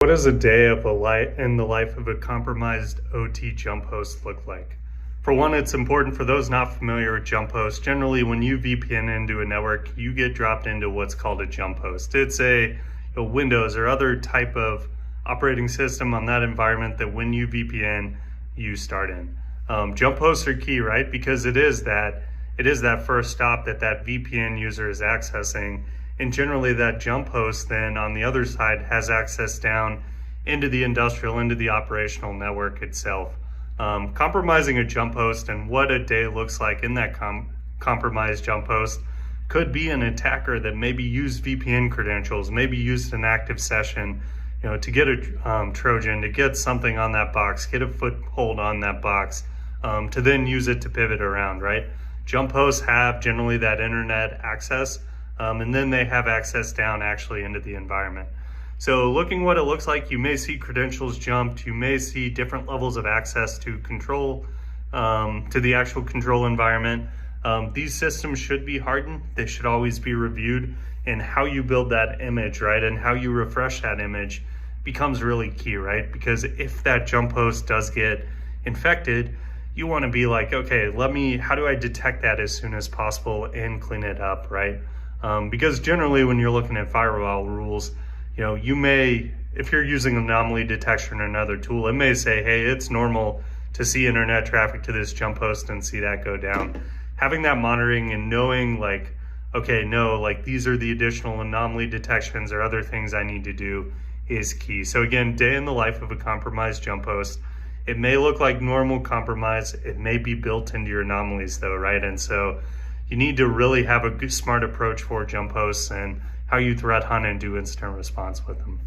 What does a day in the life of a compromised OT jump host look like? For one, it's important for those not familiar with jump hosts. Generally, when you VPN into a network, you get dropped into what's called a jump host. It's a Windows or other type of operating system on that environment that when you VPN, you start in. Jump hosts are key, right? Because it is that first stop that VPN user is accessing. And generally that jump host then on the other side has access down into the industrial, into the operational network itself. Compromising a jump host and what a day looks like in that compromised jump host could be an attacker that maybe used VPN credentials, maybe used an active session, to get a Trojan, to get something on that box, get a foothold on that box, to then use it to pivot around, right? Jump hosts have generally that internet access, and then they have access down actually into the environment. So looking what it looks like, you may see credentials jumped, you may see different levels of access to control, to the actual control environment. These systems should be hardened, they should always be reviewed, and how you build that image, right, and how you refresh that image becomes really key, right? Because if that jump host does get infected, you want to be like, okay, how do I detect that as soon as possible and clean it up, right? Because generally when you're looking at firewall rules, you may, if you're using anomaly detection or another tool, it may say, hey, it's normal to see internet traffic to this jump host and see that go down. Having that monitoring and knowing like, okay, no, like these are the additional anomaly detections or other things I need to do is key. So again, day in the life of a compromised jump host. It may look like normal compromise. It may be built into your anomalies though, right? And so you need to really have a good, smart approach for jump hosts and how you threat hunt and do incident response with them.